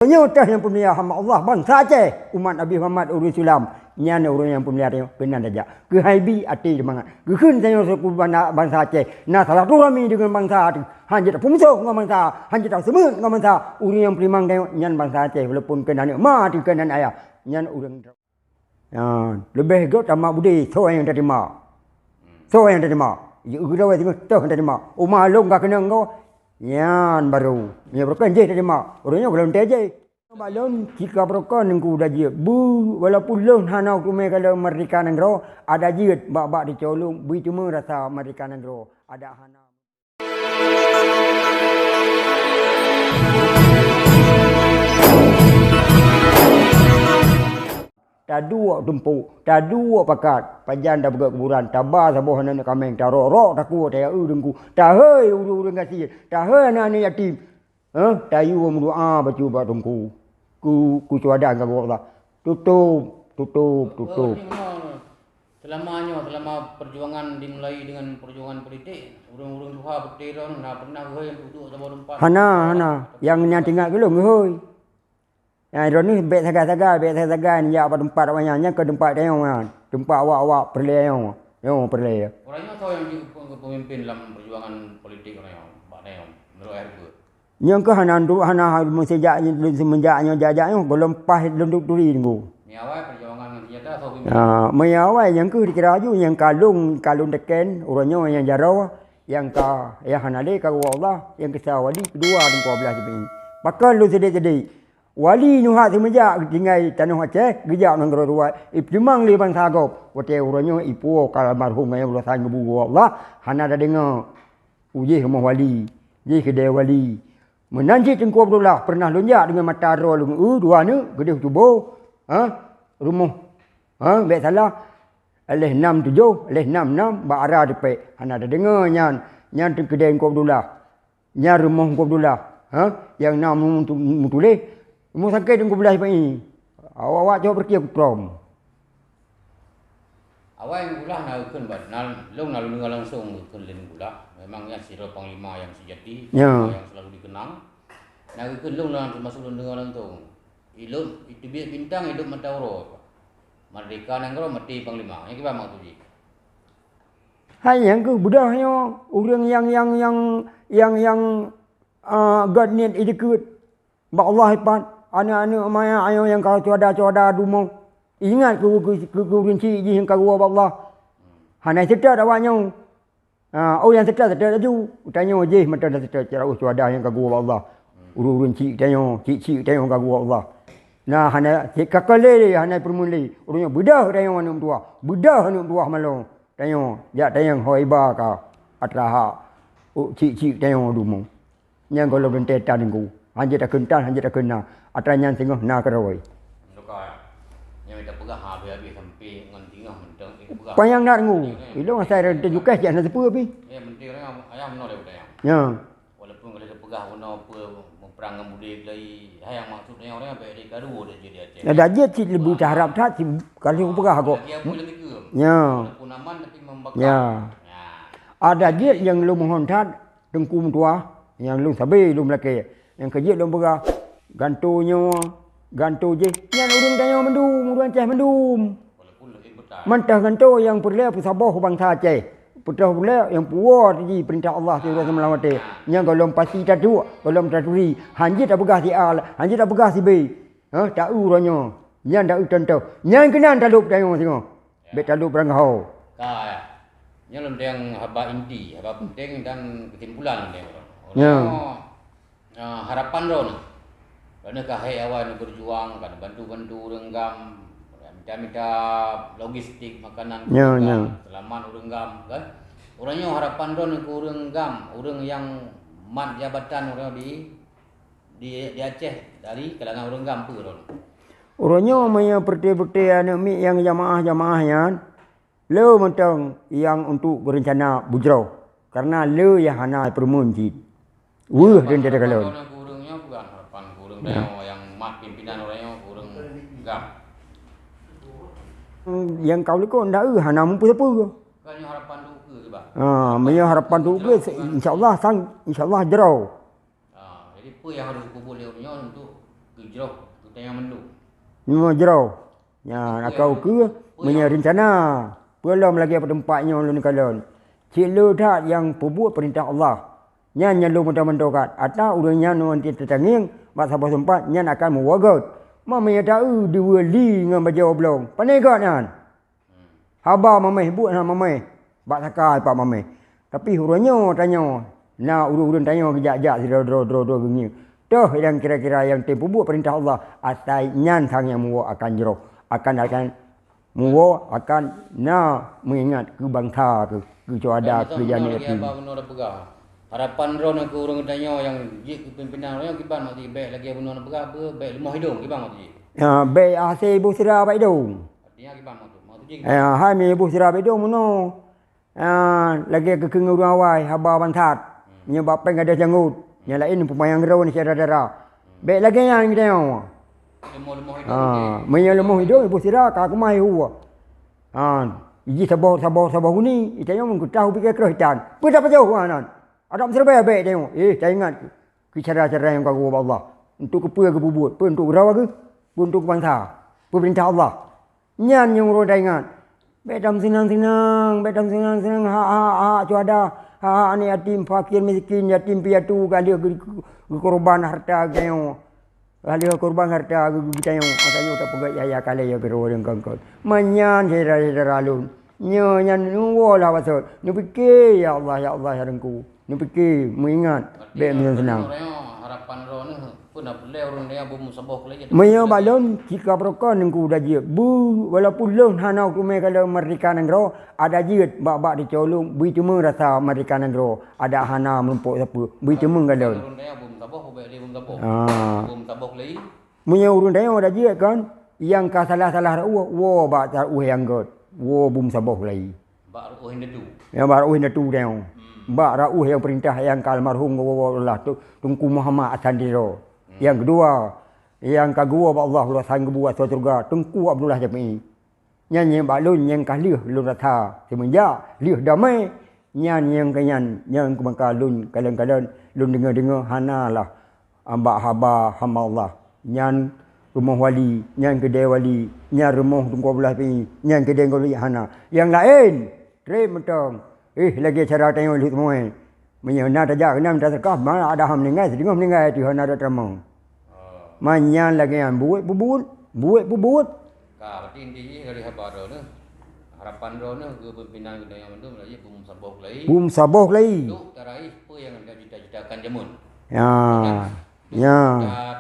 Penyutah yang pemulia hamba Allah bangsa Aceh, umat Nabi Muhammad urus Islam. Nyana orang yang pemulia tengok kena saja. Ke haibi ati semangat. Ke kun tengok suku bangsa Aceh. Nah salah tu kami dengan bangsa tu. Hanya tak pungsuk dengan bangsa, hanya tak semut dengan bangsa. Orang yang pelimang tengok nyan bangsa Aceh walaupun kena ni mati kena ayah. Nyan orang lebih go tamak budi so yang terima. So yang terima. Ya udah tengok tu terima. Umah long ka kena engkau. Yan baru. Nya berkan je terima. Orangnya belum teje. Balon jika berkan engkau dah je. Bu walaupun lon hanau kumai kalau merdeka negara ada je bak-bak dicolong bui cuma rasa merdeka negara. Ada hanau. Tak dua tumpuk, tak dua pakat. Pajan dah bergerak kuburan, tabah sabuh anak kameng, tak rok tak kuat tak dengku. Tak hei urang kasih, tak hei anak yatim. Tak yu doa baca ba tungku. Ku cuada ke Allah. Tutup. Selama perjuangan dimulai dengan perjuangan politik, urang-urang Tuha betul nak pernah hei duduk sabuh tempat. Hana yang tinggal gelung hei. Ya, ni bet saga-saga ni ya apa tempat awaknya ke tempat dia orang. Tempat awak perleh yang. Yang perleh. Orangnya tahu yang pemimpin dalam perjuangan politik orang Pak Neong menurut RG. Yang ke hana semenjaknya jajaknya belum pas lunduk duri tunggu. Ni awal perjuangan senjata tahu pemimpin. Awal yang ke dikira aju yang kalung teken orangnya yang jarau yang hana le ka Allah yang kesawali kedua dan 12 ini. Pakal lu sedih-sedih. Wali nuhat semenjak tinggal tanah Aceh, gejak negara ruat. Ipimang li bangsa gop. Wate urangnya ipu kalau marhum yang berusaha ngebu Allah, hana dah dengar. Uji rumah wali, ji kedai wali. Menanji Tengku Abdullah pernah lonjak dengan mata roh dua ni gede tubuh. Rumah. Baik salah. Alih 67, alih 66 ba arah depe. Hana dah dengar nyan kedai Tengku Abdullah. Nyan rumah Tengku Abdullah. Yang nam tulis mu sakit dengan belah ini. Awak jauh pergi aku prom. Awak yang gula nak ikut nak langsung ikut gula. Memangnya siro panglima yang sejati, yang selalu dikenang. Nak ikut termasuk dengar langsung. Itu biar bintang hidup Matauro. Merdeka negara mati panglima. Yang kita maksud je. Hai yang ke budahnya orang yang God niat ikut. Ba Allah hebat. Anak-anak maya ayo yang kau cuada dumong. Ingat ku rinci ji yang kau Allah. Hanai sedar awaknya. Yang sedar laju. Tanya je mata dah sedar cara cuada yang kau Allah. Rinci tanya, cik tanya kau Allah. Nah hanai kakale hanai permuli. Urangnya bedah tanya anak tua. Bedah anak tua malong. Tanya hoiba ka atraha. Cik tanya dumong. Yang kalau bentetan ku. Hanya tak kental, hanya tak kena. Atranya tengok nak kerawai. Dokar. Yang kita pegah habis sampai ngan tengah mentang pegah. Payang nak dengu. Ilo saya ada juga jangan sepu api. Ya menteri orang ayam menolak budaya. Ya. Walaupun kalau kita pegah guna apa memperang dengan budaya lagi. Yang maksudnya orang baik di garu dah jadi Aceh. Ada je cik lebih harap tak kalau pegah aku. Ya. Walaupun aman tapi membakar. Ya. Ada je yang lu mohon tak tengku tua yang lu sabi lu melaki. Yang kerja lu pegah gantu je. Yang urang tanya mendum, urang Aceh mendum. Mentah gantu yang perlu pusabah bangsa Aceh. Putra pula yang puas di perintah Allah Subhanahu wa taala. Yang kalau pasti tak tu, kalau tak turi, hanya tak pegah si A, hanya tak pegah si B. Tak urangnya. Yang tak tentu. Yang kena talup tengok tengok. Bet talup berangau. Yang yang haba inti, haba penting dan kesimpulan dia. Ya. Harapan ron. Kerana kahai awal nak berjuang, kan bantu-bantu renggam, minta logistik makanan, selamat renggam, kan. Orangnya harapan ron ke renggam, orang yang mat jabatan orang di Aceh dari kalangan renggam tu ron. Orangnya maya perti-perti anak mi yang jamaah-jamaahnya, le mentang yang untuk berencana bujrau. Karena le yang hana permunjid. Dan tidak kalau. Kurangnya bukan harapan kurang yang mat pimpinan orangnya kurang gam. Yang kau lekon dah hana mampu siapa ke? Kan harapan tu ke bah. Maya harapan tu ke insyaallah jerau. Jadi apa yang harus kubur dia untuk jauh tu tengah mendu. Nyo jero. Ya nak kau ke punya rencana. Belum lagi apa tempatnya lu ni kalon. Cilo dak yang perbuat perintah Allah. Nyan lu mentah-mentah atau urang nyan nanti tetanging mak sabah tempat nyan akan mewagat. Mama ya tahu dua li dengan baju oblong. Panegat nyan. Haba mamai buat nama mamai. Bak sakai pak mamai. Tapi urangnya tanya. Nah urang-urang tanya kejak-jak dro gini. Tuh yang kira-kira yang tempo buat perintah Allah atai nyan sang yang muwa akan jero. Akan muwa akan mengingat ke bangsa ke cuada ke jani hati. Harapan ron aku urang tanya yang jik pimpinan yang kiban mak baik lagi benar pegah baik lemah hidung kiban mak jik. Ya baik ase ibu sira baik dong. Artinya kiban mak tu. Mak tu jik. Hai mi ibu sira baik dong mono. Lagi ke keng urang awai haba bantat. Nyebab peng ada janggut. Yang lain pemayang gerau ni saudara-saudara. Baik lagi yang kita yang. Lemah hidung. Lemah hidung ibu sira ka aku mai huwa. Iji sabah huni, itanya mungkin tahu pikir kerajaan. Pada apa jauh anan? Ada mesti baik tengok. Saya ingat ke cara-cara yang kau buat Allah. Untuk apa ke buat? Untuk rawa ke? Untuk bangsa. Perintah Allah. Nyan yang orang dah ingat. Bedam senang-senang, ha cuada. Ha ni yatim fakir miskin yatim piatu kali korban harta gayo. Kali korban harta gayo. Atanya tak pegat ya kali ya kero orang kangkot. Manyan saudara alun. Nyan wala wasot. Ni fikir ya Allah ya rengku. Ni fikir mengingat baik senang. Harapan ro ni pun dah pelai orang dia bom sabah lagi. Maya balon jika berkon nengku dah je. Bu walaupun lon hanau kumai kalau merdeka negara ada je bak dicolong bui cuma rasa merdeka negara ada hana menumpuk siapa bui cuma galon. Orang dia bom sabah baik dia bom sabah. Bom sabah lagi. Maya urun dia ada je kan yang ka salah-salah wo bak yang god. Wo bom sabah lagi. Bak ruh hindu. Ya bak ruh hindu dia. Bak rauh yang perintah yang kalmarhum Allah tu Tunku Muhammad Asandiro. Yang kedua, yang kedua Allah Allah sanggup buat suatu surga Tunku Abdullah Jami. Nyanyi balun yang kalih lun rasa semenjak lih damai nyanyi yang kenyan yang kebangka lun kalian lun dengar hanalah ambak haba hamba Allah. Nyan rumah wali, nyan kedai wali, nyan rumah Tunku Abdullah Jami, nyan kedai wali hana. Yang lain, terima mentong. Lagi cara tengok lihat semua. Menyana tajak kena minta sedekah mana ada ham meninggal sedengah meninggal tu hana ada termong. Manyan lagi yang buat. Berarti intinya dari habar ni harapan ro ni ke pimpinan kita yang mendung lagi bum sabah lagi. Tu tarai apa yang anda cita-citakan jamun. Ya.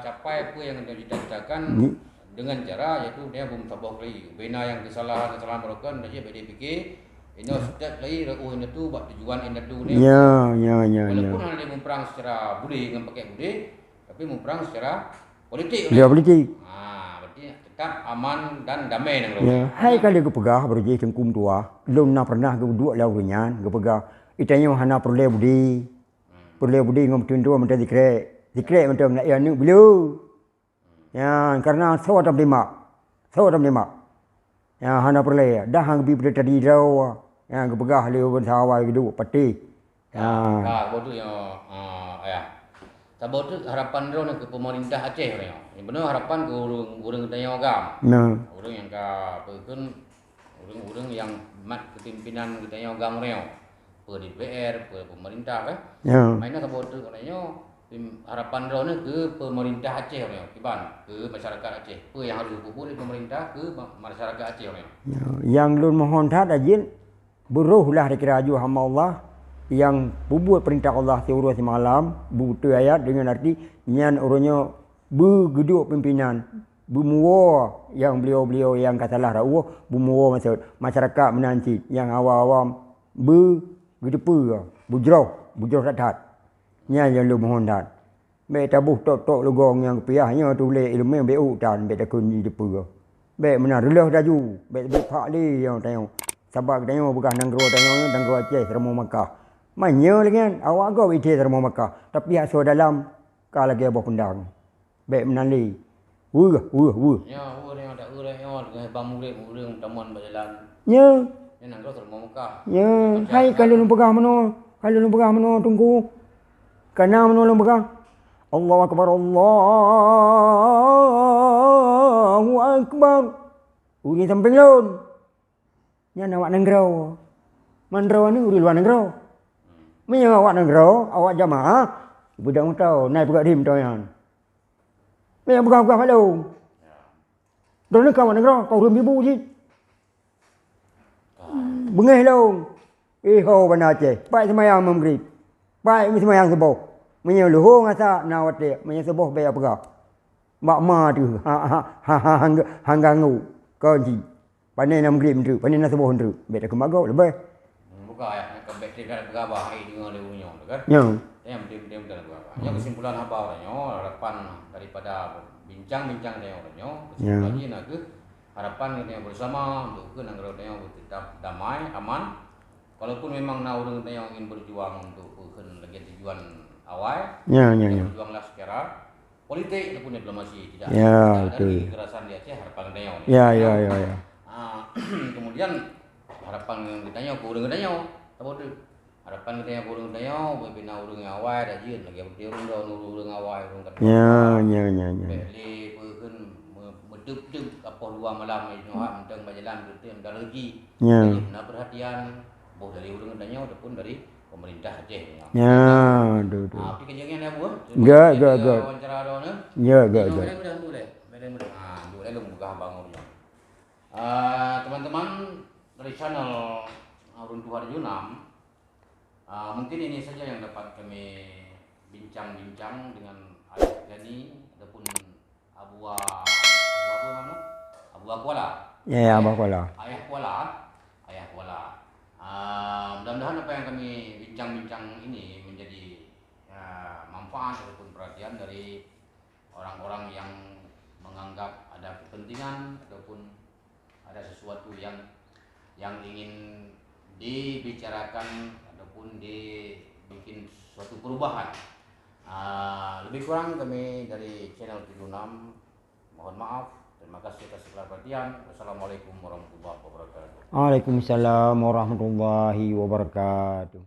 Capai apa yang anda cita-citakan dengan cara iaitu dia bum sabah lagi. Bina yang kesalahan melakukan dia fikir ini setiap lagi rakuh ini tu buat tujuan ini tu ni. Ya. Walaupun hanya memperang secara budi dengan pakai budi, tapi memperang secara politik. Dia politik. Berarti tetap aman dan damai nang. Ya. Hai kali ke pegah berje cengkum tua. Lum na pernah ke dua lau nyan ke pegah. Itanya hana perle budi. Perle budi ngom tundu mentah dikre. Dikre mentah nak ya ni belu. Ya karena sawadam lima. Ya hana perle dah hang bi pada tadi rau yang kepegah leu ben sawai gitu peti. Bodoh yang Sabot tu harapan ro ke pemerintah Aceh orang. Yang benar harapan ke urang tanya agam. Urang yang ka peun urang yang mat kepimpinan kita tanya agam reo. Per DPR, per pemerintah kan. Mainnya sabot tu katanya harapan ro ke pemerintah Aceh orang. Kiban ke masyarakat Aceh. Apa yang harus dibuat oleh pemerintah ke masyarakat Aceh orang. Yang lun mohon tat ajin beruhlah dikira aju hamba Allah yang buat perintah Allah seurus semalam buta ayat dengan arti nyan orangnya begeduk pimpinan bumuwa yang beliau yang katalah rawuh bumuwa masyarakat menanci yang awam-awam begedepa bujrah tat nyan yang lu mohon tat be tabuh tok lugong yang piahnya tulis ilmu bu tan be takun di depa be menar relah daju be pak li yang tengok sebab tengok bukan nanggro tengok nanggro Aceh Sermo Makkah. Manya lagi kan awak kau ide Sermo Makkah. Tapi hak so dalam kau lagi abah pendang. Baik menali. Ya, ni ada yang bang murid taman berjalan. Ya. Ni nanggro Sermo Makkah. Ya, hai kalau lu pegang mano tunggu. Kana mano lu pegang. Allahu akbar Allah. Akbar. Uri samping lon. Nya awak negara. Mandra ni uri luar negara. Menya awak negara, awak jamaah, budak tahu naik pegak dim tahu yang. Menya buka-buka malu. Dona kau negara, kau rum ibu je. Bengih long. Ho bana Aceh. Baik semayang maghrib. Baik semayang subuh. Menya luhur ngasa nawat dia, menya subuh bayar pegak. Mak ma tu hanggangu kunci. Pandai nak maghrib tu, pandai nak subuh tu. Bet aku magau lebih. Buka ya, ke bateri kan berapa hari dengan lewunya tu kan. Ya. Yang diam kan berapa. Yang kesimpulan apa orangnya, harapan daripada bincang-bincang dia orangnya, kesimpulannya nak ke harapan kita bersama untuk ke negara kita tetap damai, aman. Walaupun memang nak orang kita yang ingin berjuang untuk lagi tujuan awal, berjuanglah secara politik ataupun diplomasi tidak dari kekerasan di Aceh harapan kita. Ya. Kemudian harapan kita yang kurang kita yang apa tu? Harapan kita yang kurang kita yang berbina orang awal dah je lagi berdiam orang awal orang kata. Ya. Beli pun betul apa luar malam ni hak mentang berjalan betul dah lagi. Nak perhatian boh dari orang kita yang ataupun dari pemerintah Aceh. Ya, tu. Tapi kejadian ni apa? Gak. Wawancara ada ni. Ya. Dulu lu buka bangun. Teman-teman dari channel Runtuh Harjunam, mungkin ini saja yang dapat kami bincang-bincang dengan Ayah Gani ataupun Abu Kuala. Ya, Abu Kuala. Ayah Kuala. Mudah-mudahan apa yang kami bincang-bincang ini menjadi manfaat ataupun perhatian dari orang-orang yang menganggap ada kepentingan ataupun ada sesuatu yang ingin dibicarakan ataupun dibikin suatu perubahan. Lebih kurang kami dari channel 76 mohon maaf. Terima kasih atas segala perhatian. Wassalamualaikum warahmatullahi wabarakatuh. Waalaikumsalam warahmatullahi wabarakatuh.